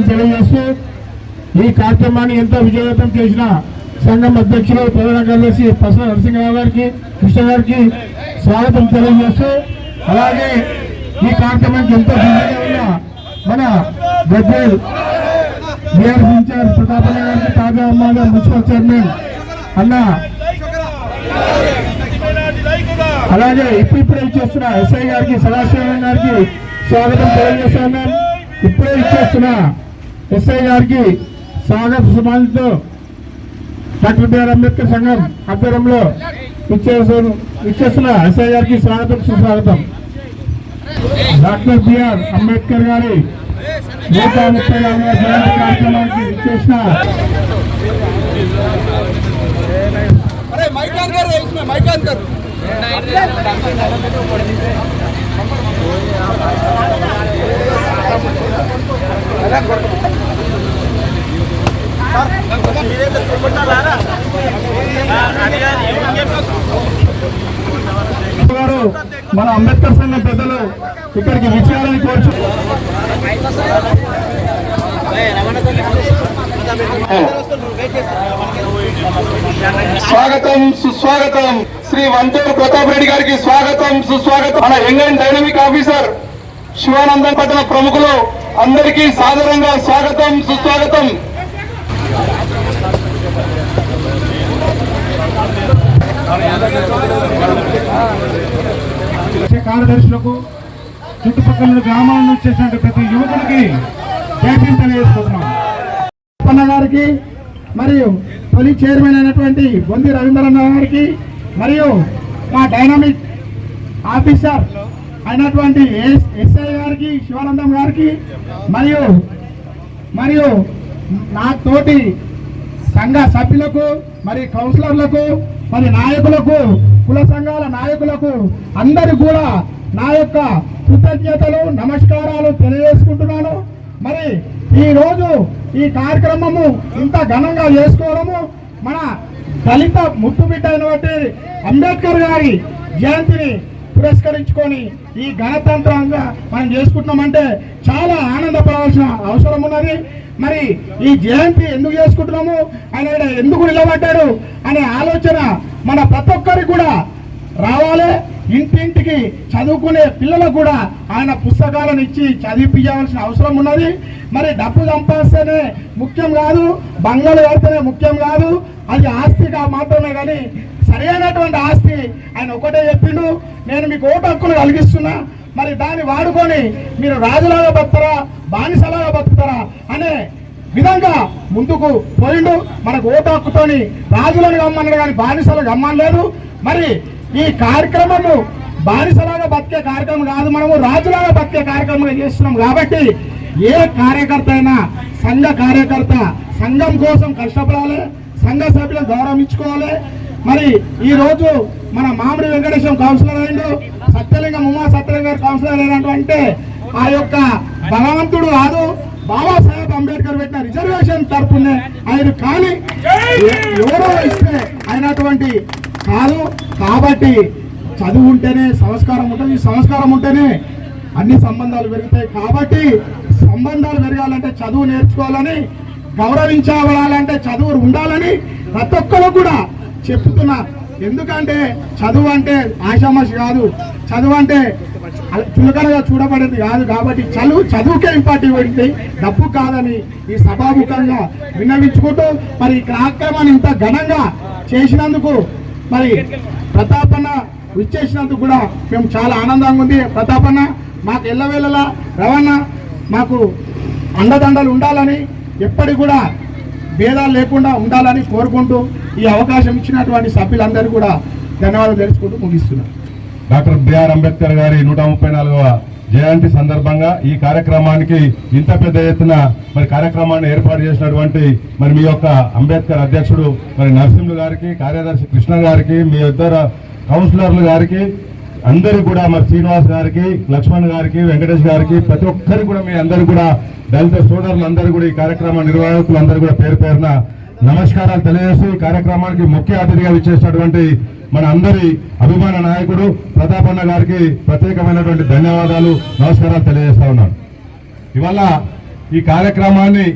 తెలియజేస్తూ ఈ కార్యక్రమాన్ని ఎంతో విజయవంతం చేసిన సంఘం అధ్యక్షులు ప్రధాన కార్యదర్శి పసల నరసింహరావు గారికి కృష్ణ గారికి స్వాగతం తెలియజేస్తూ అలాగే ఈ కార్యక్రమానికి ఎంతో బిజీగా ఉన్న మన గజ్వేల్ బీఆర్ఎస్ ఇన్ఛార్జ్ ప్రతాపన్న గారికి తాజా అమ్మాయి మున్సిపల్ చైర్మన్ అన్న అలాగే ఇప్పుడే ఇచ్చేస్తున్న ఎస్ఐ గారికి సదాశివం గారికి స్వాగతం తెలియజేస్తున్నాం. ఇప్పుడే ఇచ్చేస్తున్న ఎస్ఐ గారికి స్వాగత సుమాలతో డాక్టర్ బిఆర్ అంబేద్కర్ సంఘం ఆధ్వర్యంలో ఇచ్చేస్తున్న ఎస్ఐ గారికి స్వాగతం సుస్వాగతం. డాక్టర్ బిఆర్ అంబేద్కర్ గారి 134వ జయంతి కార్యక్రమానికి ఇచ్చేసిన మన అంబేద్కర్ సంఘం పెద్దలు ఇక్కడికి విచ్చేయాలని కోరుచు స్వాగతం సుస్వాగతం. శ్రీ వంటూరు ప్రతాప్ రెడ్డి గారికి స్వాగతం సుస్వాగతం. మన young and dynamic officer Shivanandan పట్టణ ప్రముఖులు అందరికీ సాదరంగా స్వాగతం సుస్వాగతం. కార్యదర్శులకు చుట్టుపక్కల గ్రామాల నుంచి చేసినట్టు ప్రతి యువకుడికి జైపీఎం తెలియజేస్తున్నాం. అప్పన్న గారికి మరియు తొలి చైర్మన్ అయినటువంటి బొంది రవీంద్రనాథ్ గారికి మరియు మా డైనామిక్ ఆఫీసర్ అయినటువంటి ఎస్ఐ గారికి శివానందం గారికి మరియు నా తోటి సంఘ సభ్యులకు మరి కౌన్సిలర్లకు మరి నాయకులకు కుల సంఘాల నాయకులకు అందరికి కూడా నా యొక్క కృతజ్ఞతలు నమస్కారాలు తెలియజేసుకుంటున్నాను. మరి ఈ రోజు ఈ కార్యక్రమము ఇంత ఘనంగా చేసుకోవడము మన దళిత ముట్టుబిడ్డ అయినటువంటి అంబేద్కర్ గారి జయంతిని పురస్కరించుకొని ఈ గణతంత్రంగా మనం చేసుకుంటున్నామంటే చాలా ఆనందపడాల్సిన అవసరం ఉన్నది. మరి ఈ జయంతి ఎందుకు చేసుకుంటున్నాము, ఆయన ఎందుకు నిలబడ్డాడు అనే ఆలోచన మన ప్రతి ఒక్కరికి కూడా రావాలి. ఇంటింటికి చదువుకునే పిల్లలకు కూడా ఆయన పుస్తకాలను ఇచ్చి చదివించాల్సిన అవసరం ఉన్నది. మరి డబ్బు సంపాదిస్తేనే ముఖ్యం కాదు, బంగాలు కడితేనే ముఖ్యం కాదు, అది ఆస్తిగా మాత్రమే కానీ సరైనటువంటి ఆస్తి ఆయన ఒకటే చెప్పిండు, నేను మీకు ఓటు హక్కును కలిగిస్తున్నా, మరి దాన్ని వాడుకొని మీరు రాజులాగా బతుకుతారా బానిసలాగా బతుకుతారా అనే విధంగా ముందుకు పోయిండు. మనకు ఓటు హక్కుతోని రాజులను గమ్మన్నాడు కానీ బానిసలు గమ్మనలేదు. మరి ఈ కార్యక్రమము బానిసలాగా బతికే కార్యక్రమం కాదు, మనము రాజులాగా బతికే కార్యక్రమం చేస్తున్నాం. కాబట్టి ఏ కార్యకర్త అయినా సంఘ కార్యకర్త సంఘం కోసం కష్టపడాలి, సంఘ సభ్యులను గౌరవించుకోవాలి. మరి ఈ రోజు మన మామిడి వెంకటేశం కౌన్సిలర్ అయిండు, సత్యలింగం ఉమా సత్యలింగ గారు కౌన్సిలర్ అయినటువంటి ఆ యొక్క బలవంతుడు కాదు, బాబాసాహెబ్ అంబేద్కర్ పెట్టిన రిజర్వేషన్ తరపునే ఆయన, కానీ ఎవరో ఇస్తే అయినటువంటి కాదు. కాబట్టి చదువు ఉంటేనే సంస్కారం ఉంటుంది, సంస్కారం ఉంటేనే అన్ని సంబంధాలు పెరుగుతాయి. కాబట్టి సంబంధాలు పెరగాలంటే చదువు నేర్చుకోవాలని, గౌరవించబడాలంటే చదువు ఉండాలని ప్రతి ఒక్కరు కూడా చెప్తున్నా. ఎందుకంటే చదువు అంటే ఆషామాషి కాదు, చదువు అంటే చులకనగా చూడబడేది కాదు. కాబట్టి చదువుకే ఇంపార్టెంట్, డబ్బు కాదని ఈ సభాముఖంగా విన్నవించుకుంటూ మరి ఈ కార్యక్రమాన్ని ఇంత ఘనంగా చేసినందుకు, మరి ప్రతాపన్న విచ్చేసినందుకు కూడా మేము చాలా ఆనందంగా ఉంది. ప్రతాపన్న మాకు ఎల్లవేళలా రవణ మాకు అండదండలు ఉండాలని, ఎప్పటికి కూడా భేదాలు లేకుండా ఉండాలని కోరుకుంటూ ఈ అవకాశం ఇచ్చినటువంటి సభ్యులందరూ కూడా ధన్యవాదాలు తెలుసుకుంటూ ముగిస్తున్నాను. డాక్టర్ బిఆర్ అంబేద్కర్ గారి 134వ జయంతి సందర్భంగా ఈ కార్యక్రమానికి ఇంత పెద్ద ఎత్తున మరి కార్యక్రమాన్ని ఏర్పాటు చేసినటువంటి మరి మీ యొక్క అంబేద్కర్ అధ్యక్షుడు మరి నరసింహులు గారికి, కార్యదర్శి కృష్ణ గారికి, మీ ఇద్దరు కౌన్సిలర్లు గారికి, అందరూ కూడా మరి శ్రీనివాస్ గారికి, లక్ష్మణ్ గారికి, వెంకటేష్ గారికి, ప్రతి ఒక్కరికి కూడా మీ అందరూ కూడా దళిత సోదరులందరూ కూడా ఈ కార్యక్రమ నిర్వాహకులందరూ కూడా పేరు పేరున నమస్కారాలు తెలియజేస్తూ ఈ కార్యక్రమానికి ముఖ్య అతిథిగా విచ్చేసినటువంటి మన అందరి అభిమాన నాయకుడు ప్రతాపన్న గారికి ప్రత్యేకమైనటువంటి ధన్యవాదాలు, నమస్కారాలు తెలియజేస్తా ఉన్నాను. ఇవాళ ఈ కార్యక్రమాన్ని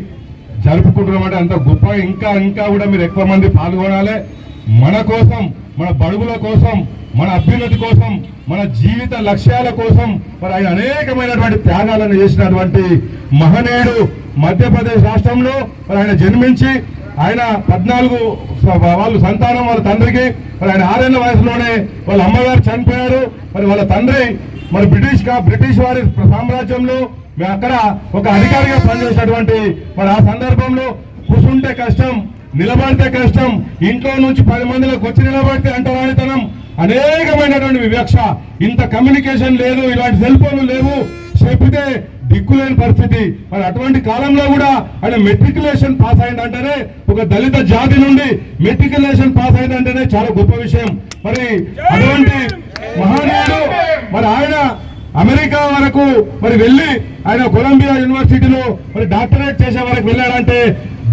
జరుపుకుంటున్నామంటే అంత గొప్పగా ఇంకా ఇంకా కూడా మీరు ఎక్కువ మంది పాల్గొనాలి. మన కోసం, మన బడుగుల కోసం, మన అభ్యున్నతి కోసం, మన జీవిత లక్ష్యాల కోసం మరి ఆయన అనేకమైనటువంటి త్యాగాలను చేసినటువంటి మహనీయుడు. మధ్యప్రదేశ్ రాష్ట్రంలో మరి ఆయన జన్మించి ఆయన 14 వాళ్ళు సంతానం, వాళ్ళ తండ్రికి మరి ఆయన 6 ఏళ్ల వయసులోనే వాళ్ళ అమ్మగారు చనిపోయారు. మరి వాళ్ళ తండ్రి మరి బ్రిటిష్ వారి సామ్రాజ్యంలో అక్కడ ఒక అధికారిగా పనిచేసినటువంటి మరి ఆ సందర్భంలో కూర్చుంటే కష్టం, నిలబడితే కష్టం, ఇంట్లో నుంచి 10 మందిలోకి వచ్చి నిలబడితే అంటరానితనం, అనేకమైనటువంటి వివక్ష, ఇంత కమ్యూనికేషన్ లేదు, ఇలాంటి సెల్ ఫోన్లు లేవు, చెప్పితే దిక్కులేని పరిస్థితి. మరి అటువంటి కాలంలో కూడా ఆయన మెట్రికులేషన్ పాస్ అయిందంటేనే, ఒక దళిత జాతి నుండి మెట్రికులేషన్ పాస్ అయిందంటేనే చాలా గొప్ప విషయం. మరి అటువంటి మహానీయుడు మరి ఆయన అమెరికా వరకు మరి వెళ్ళి ఆయన కొలంబియా యూనివర్సిటీలో మరి డాక్టరేట్ చేసే వరకు వెళ్ళాడంటే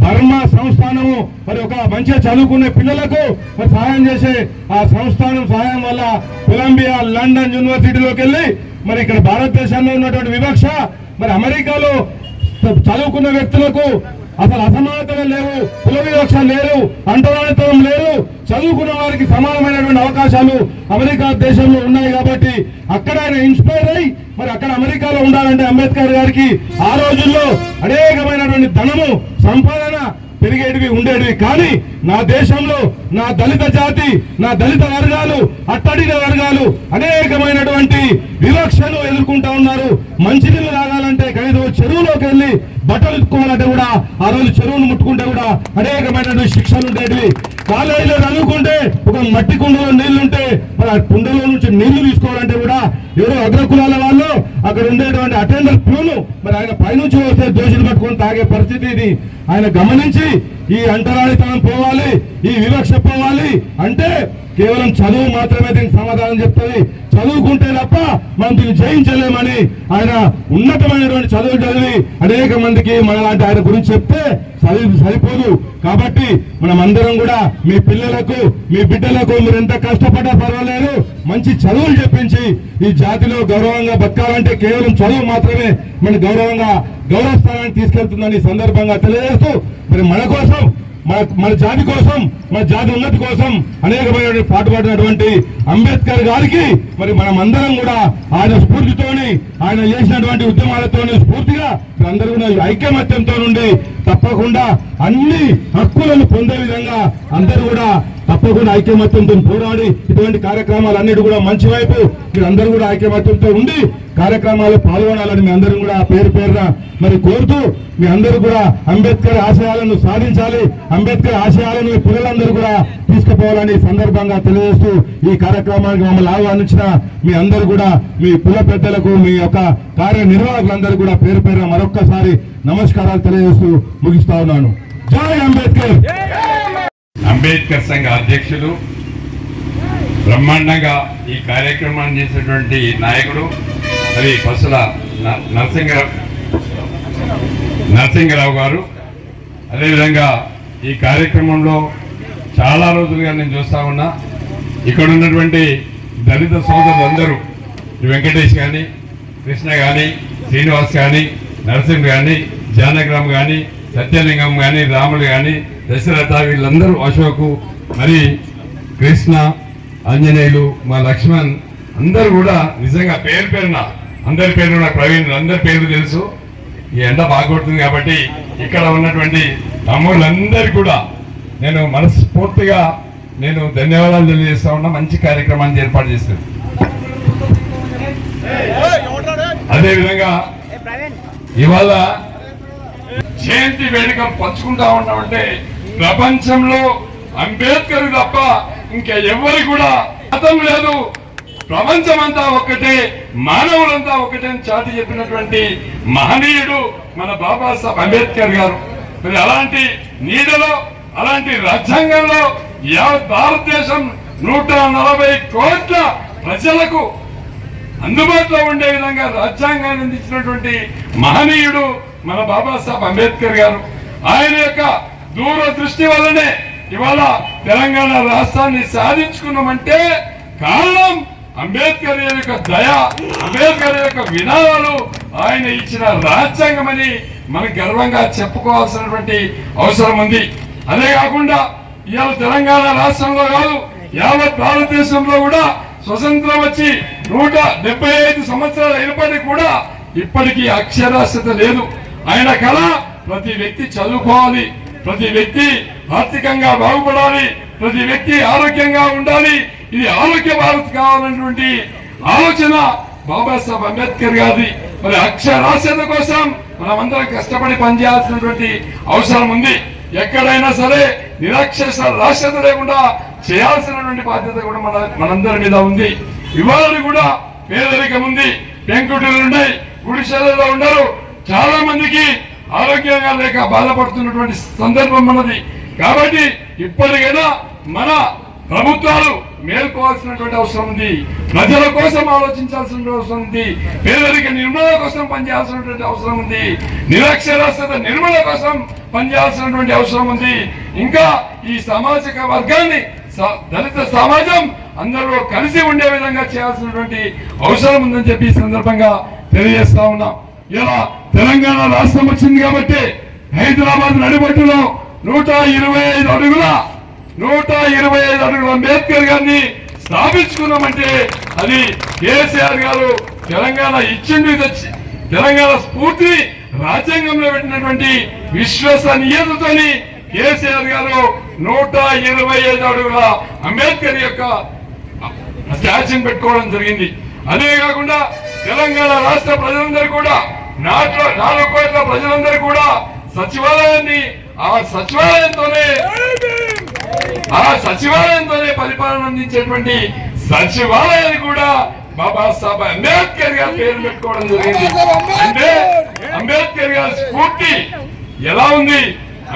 బర్మా సంస్థానము మరి ఒక మంచిగా చదువుకునే పిల్లలకు మరి సహాయం చేసే ఆ సంస్థానం సహాయం వల్ల కొలంబియా, లండన్ యూనివర్సిటీలోకి వెళ్ళి మరి ఇక్కడ భారతదేశంలో ఉన్నటువంటి వివక్ష, మరి అమెరికాలో చదువుకున్న వ్యక్తులకు అసలు అసమానతలు లేవు, కుల వివక్ష లేదు, అంటరానితనం లేదు, చదువుకున్న వారికి సమానమైనటువంటి అవకాశాలు అమెరికా దేశంలో ఉన్నాయి. కాబట్టి అక్కడ ఆయన ఇన్స్పైర్ అయ్యి మరి అక్కడ అమెరికాలో ఉండాలంటే అంబేద్కర్ గారికి ఆ రోజుల్లో అనేకమైనటువంటి ధనము, సంపాదన పెరిగేటివి ఉండేటివి. కానీ నా దేశంలో నా దళిత జాతి, నా దళిత వర్గాలు, అట్టడిగ వర్గాలు అనేకమైనటువంటి వివక్షను ఎదుర్కొంటా ఉన్నారు. మంచినీళ్ళు తాగాలంటే కనీసం చెరువులోకి వెళ్ళి బట్టలు ఎత్తుకోవాలంటే కూడా ఆ రోజు చెరువును ముట్టుకుంటే కూడా అనేకమైనటువంటి శిక్షలు ఉండేటివి. కాలేజీలో చదువుకుంటే ఒక మట్టి కుండలో నీళ్లుంటే మరి ఆ కుండలో నుంచి నీళ్లు తీసుకోవాలంటే కూడా ఎవరో అగ్రకులాల వాళ్ళు అక్కడ ఉండేటువంటి అటెండర్ ప్యూను మరి ఆయన పైనుంచి వస్తే దోషులు పట్టుకొని తాగే పరిస్థితి ఇది. ఆయన గమనించి ఈ అంటరానితనం పోవాలి, ఈ వివక్ష పోవాలి అంటే కేవలం చదువు మాత్రమే దీనికి సమాధానం చెప్తుంది. చదువుకుంటే తప్ప మనం దీన్ని జయించలేమని ఆయన ఉన్నతమైనటువంటి చదువులు చదివి అనేక మందికి మనలాంటి ఆయన గురించి చెప్తే సరిపోదు. కాబట్టి మనం అందరం కూడా మీ పిల్లలకు, మీ బిడ్డలకు మీరు ఎంత కష్టపడ్డా పర్వాలేదు, మంచి చదువులు చెప్పించి ఈ జాతిలో గౌరవంగా బతకాలంటే కేవలం చదువు మాత్రమే మన గౌరవ స్థానానికి తీసుకెళ్తుందని సందర్భంగా తెలియజేస్తూ మరి మన కోసం, మన జాతి కోసం, మన జాతి ఉన్నతి కోసం అనేకమైన పాటుపడినటువంటి అంబేద్కర్ గారికి మరి మనం అందరం కూడా ఆయన స్ఫూర్తితోని, ఆయన చేసినటువంటి ఉద్యమాలతోని స్ఫూర్తిగా అందరూ కూడా ఐకమత్యంతో నుండి తప్పకుండా అన్ని హక్కులను పొందే విధంగా అందరూ కూడా తప్పకుండా ఐక్యమత్యంతో పోరాడి ఇటువంటి కార్యక్రమాలన్నిటి కూడా మంచి వైపు మీరందరూ కూడా ఐక్యమత్యంతో ఉండి కార్యక్రమాలు పాల్గొనాలని మీ అందరూ కూడా పేరు పేరున మరి కోరుతూ మీ అందరూ కూడా అంబేద్కర్ ఆశయాలను సాధించాలి, అంబేద్కర్ ఆశయాలను పిల్లలందరూ కూడా తీసుకుపోవాలని సందర్భంగా తెలియజేస్తూ ఈ కార్యక్రమానికి మమ్మల్ని ఆహ్వానించిన మీ అందరూ కూడా మీ కుల పెద్దలకు మీ యొక్క కార్యనిర్వాహకులందరూ కూడా పేరు పేరున మరొక్కసారి నమస్కారాలు తెలియజేస్తూ ముగిస్తా ఉన్నాను. జై అంబేద్కర్. అంబేద్కర్ సంఘ అధ్యక్షులు, బ్రహ్మాండంగా ఈ కార్యక్రమాన్ని చేసినటువంటి నాయకుడు మరి పసుల నరసింగరావు గారు. అదేవిధంగా ఈ కార్యక్రమంలో చాలా రోజులుగా నేను చూస్తా ఉన్నా ఇక్కడ ఉన్నటువంటి దళిత సోదరులందరూ వెంకటేష్ కానీ, కృష్ణ కానీ, శ్రీనివాస్ కానీ, నరసింహ కానీ, జానగ్రామ్ కానీ, సత్యలింగం కానీ, రాములు కానీ, దశరథ వీళ్ళందరూ, అశోకు, మరి కృష్ణ, ఆంజనేయులు, మా లక్ష్మణ్ అందరూ కూడా నిజంగా పేరు పేరున అందరి పేరు నాకు ప్రవీణ్ అందరి పేర్లు తెలుసు. ఈ ఎండ బాగొడుతుంది కాబట్టి ఇక్కడ ఉన్నటువంటి తమ్ముళ్ళందరికీ కూడా నేను మనస్ఫూర్తిగా నేను ధన్యవాదాలు తెలియజేస్తా ఉన్నా. మంచి కార్యక్రమాన్ని ఏర్పాటు చేశారు. అదేవిధంగా ఇవాళ జయంతి వేడుకలు పంచుకుంటా ఉన్నామంటే ప్రపంచంలో అంబేద్కర్ తప్ప ఇంకా ఎవరి కూడా మతం లేదు, ప్రపంచమంతా ఒక్కటే, మానవులంతా ఒకటే అని చాటి చెప్పినటువంటి మహనీయుడు మన బాబాసాహెబ్ అంబేద్కర్ గారు. మరి అలాంటి నీడలో, అలాంటి రాజ్యాంగంలో యావత్ భారతదేశం 140 కోట్ల ప్రజలకు అందుబాటులో ఉండే విధంగా రాజ్యాంగాన్ని అందించినటువంటి మహనీయుడు మన బాబాసాహెబ్ అంబేద్కర్ గారు. ఆయన యొక్క దూరదృష్టి వల్లనే ఇవాళ తెలంగాణ రాష్ట్రాన్ని సాధించుకున్నామంటే కారణం అంబేద్కర్ యొక్క దయ, అంబేద్కర్ యొక్క విధానాలు, ఆయన ఇచ్చిన రాజ్యాంగం అని మనం గర్వంగా చెప్పుకోవాల్సినటువంటి అవసరం ఉంది. అదే కాకుండా ఇవాళ తెలంగాణ రాష్ట్రంలో కాదు, యావత్ భారతదేశంలో కూడా స్వతంత్రం వచ్చి 175 సంవత్సరాలు అయినప్పటికీ కూడా ఇప్పటికీ అక్షరాస్యత లేదు. ఆయన కళ ప్రతి వ్యక్తి చదువుకోవాలి, ప్రతి వ్యక్తి ఆర్థికంగా బాగుపడాలి, ప్రతి వ్యక్తి ఆరోగ్యంగా ఉండాలి, ఇది ఆరోగ్య భారత్ కావాలన్నటువంటి ఆలోచన బాబాసాహెబ్ అంబేద్కర్ గారి. మరి అక్షరాస్యత కోసం మనమందరం కష్టపడి పనిచేయాల్సినటువంటి అవసరం ఉంది. ఎక్కడైనా సరే నిరక్షరాస్యత లేకుండా చేయాల్సినటువంటి బాధ్యత కూడా మనందరి మీద ఉంది. ఇవాళ కూడా పేదరికం ఉంది, పెంకుటిలు ఉన్నాయి, గుడిసెలలో ఉన్నారు, చాలా మందికి ఆరోగ్యంగా లేక బాధపడుతున్నటువంటి సందర్భం మనది. కాబట్టి ఇప్పటికైనా మన ప్రభుత్వాలు మేల్కోవాల్సినటువంటి అవసరం ఉంది, ప్రజల కోసం ఆలోచించాల్సిన అవసరం ఉంది, పేదరిక నిర్మూలన కోసం పనిచేయాల్సినటువంటి అవసరం ఉంది, నిరక్షరాస్యత నిర్మూలన కోసం పనిచేయాల్సినటువంటి అవసరం ఉంది. ఇంకా ఈ సామాజిక వర్గాన్ని, దళిత సమాజం అందరూ కలిసి ఉండే విధంగా చేయాల్సినటువంటి అవసరం ఉందని చెప్పి ఈ సందర్భంగా తెలియజేస్తా ఉన్నాం. ఇలా తెలంగాణ రాష్ట్రం వచ్చింది కాబట్టి హైదరాబాద్ నడిబొట్టులో 125 అడుగుల అంబేద్కర్ గారిని స్థాపించుకున్నామంటే అది కేసీఆర్ గారు తెలంగాణ ఇచ్చిండు. తెచ్చి తెలంగాణ స్ఫూర్తిని రాజ్యాంగంలో పెట్టినటువంటి విశ్వసనీయతతోని కేసీఆర్ గారు 125 అడుగుల అంబేద్కర్ యొక్క స్టాచ్యూని పెట్టుకోవడం జరిగింది. అదే కాకుండా తెలంగాణ రాష్ట్ర ప్రజలందరూ కూడా 4 కోట్ల ప్రజలందరూ కూడా సచివాలయాన్ని ఆ సచివాలయంతోనే పరిపాలన అందించేటువంటి సచివాలయాన్ని కూడా బాబాసాహెబ్ అంబేద్కర్ గారి పేరు పెట్టుకోవడం జరిగింది. అంటే అంబేద్కర్ గారి స్ఫూర్తి ఎలా ఉంది?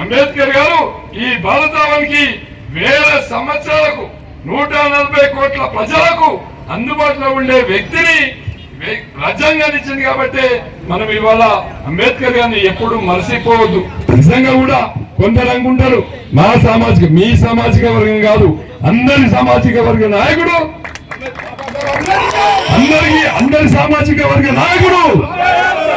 అంబేద్కర్ గారు ఈ భారతావనికి వేల సంవత్సరాలకు 140 కోట్ల ప్రజలకు అందుబాటులో ఉండే వ్యక్తిని రాజ్యాంగాన్ని ఇచ్చింది. కాబట్టి మనం ఇవాళ అంబేద్కర్ గారిని ఎప్పుడు మరచిపోవద్దు. నిజంగా కూడా కొందరు అనుకుంటారు మా సామాజిక, మీ సామాజిక వర్గం కాదు, అందరి సామాజిక వర్గ నాయకుడు, అందరి సామాజిక వర్గ నాయకుడు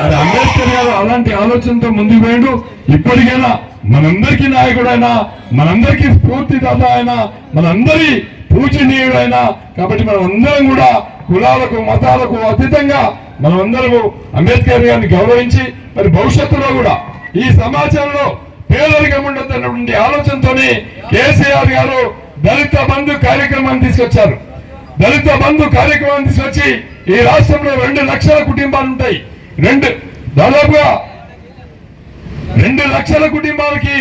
అది అంబేద్కర్ గారు. అలాంటి ఆలోచనతో ముందుకు పోయిండు. ఇప్పటికైనా మనందరికీ నాయకుడైనా, మనందరికీ స్ఫూర్తిదాత అయినా, మనందరి పూజనీయుడైనా. కాబట్టి మనం అందరం కూడా కులాలకు, మతాలకు అతీతంగా మనమందరము అంబేద్కర్ గారిని గౌరవించి మరి భవిష్యత్తులో కూడా ఈ సమాజంలో పేదరికం ఉండదన్నటువంటి ఆలోచనతోనే కేసీఆర్ గారు దళిత బంధు కార్యక్రమాన్ని తీసుకొచ్చారు. దళిత బంధు కార్యక్రమాన్ని తీసుకొచ్చి ఈ రాష్ట్రంలో 2 లక్షల కుటుంబాలు ఉంటాయి. దాదాపుగా 2 లక్షల కుటుంబాలకి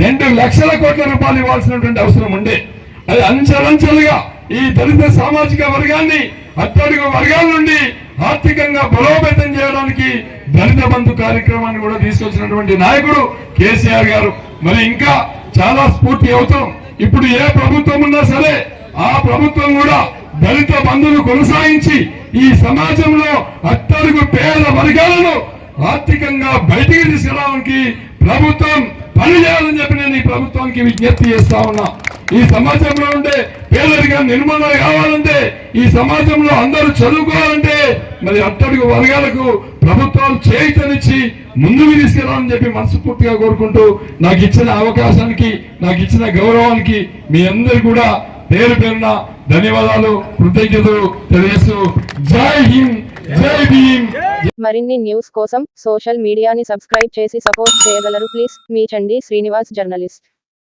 2 లక్షల కోట్ల రూపాయలు ఇవ్వాల్సినటువంటి అవసరం ఉండే, అది అంచెలంచెలుగా ఈ దళిత సామాజిక వర్గాన్ని అట్టడుగు వర్గాల నుండి ఆర్థికంగా బలోపేతం చేయడానికి దళిత బంధు కార్యక్రమాన్ని కూడా తీసుకొచ్చినటువంటి నాయకుడు కేసీఆర్ గారు. మరి ఇంకా చాలా స్ఫూర్తి అవుతాం. ఇప్పుడు ఏ ప్రభుత్వం ఉన్నా సరే ఆ ప్రభుత్వం కూడా దళిత బంధువులు కొనసాగించి ఈ సమాజంలో అట్టడుగు పేద వర్గాలను ఆర్థికంగా బయటికి తీసుకురావడానికి ప్రభుత్వం పనిచేయాలని చెప్పి నేను ఈ ప్రభుత్వానికి విజ్ఞప్తి చేస్తా ఉన్నా. ఈ సమాజంలో ఉండే పేదరికం నిర్మూలన కావాలంటే, ఈ సమాజంలో అందరూ చదువుకోవాలంటే మరి అట్టడుగు వర్గాలకు ప్రభుత్వాలు చేయితనిచ్చి ముందుకు తీసుకెళ్లాలని చెప్పి మనస్ఫూర్తిగా కోరుకుంటూ నాకు ఇచ్చిన అవకాశానికి, నాకు ఇచ్చిన గౌరవానికి మీ అందరు కూడా పేరు పేరున ధన్యవాదాలు, కృతజ్ఞతలు తెలియజేస్తూ జై హింద్, జై భీమ్. మరిన్ని న్యూస్ కోసం సోషల్ మీడియాని సబ్స్క్రైబ్ చేసి సపోర్ట్ చేయగలరు please. Me Chandi Srinivas journalist.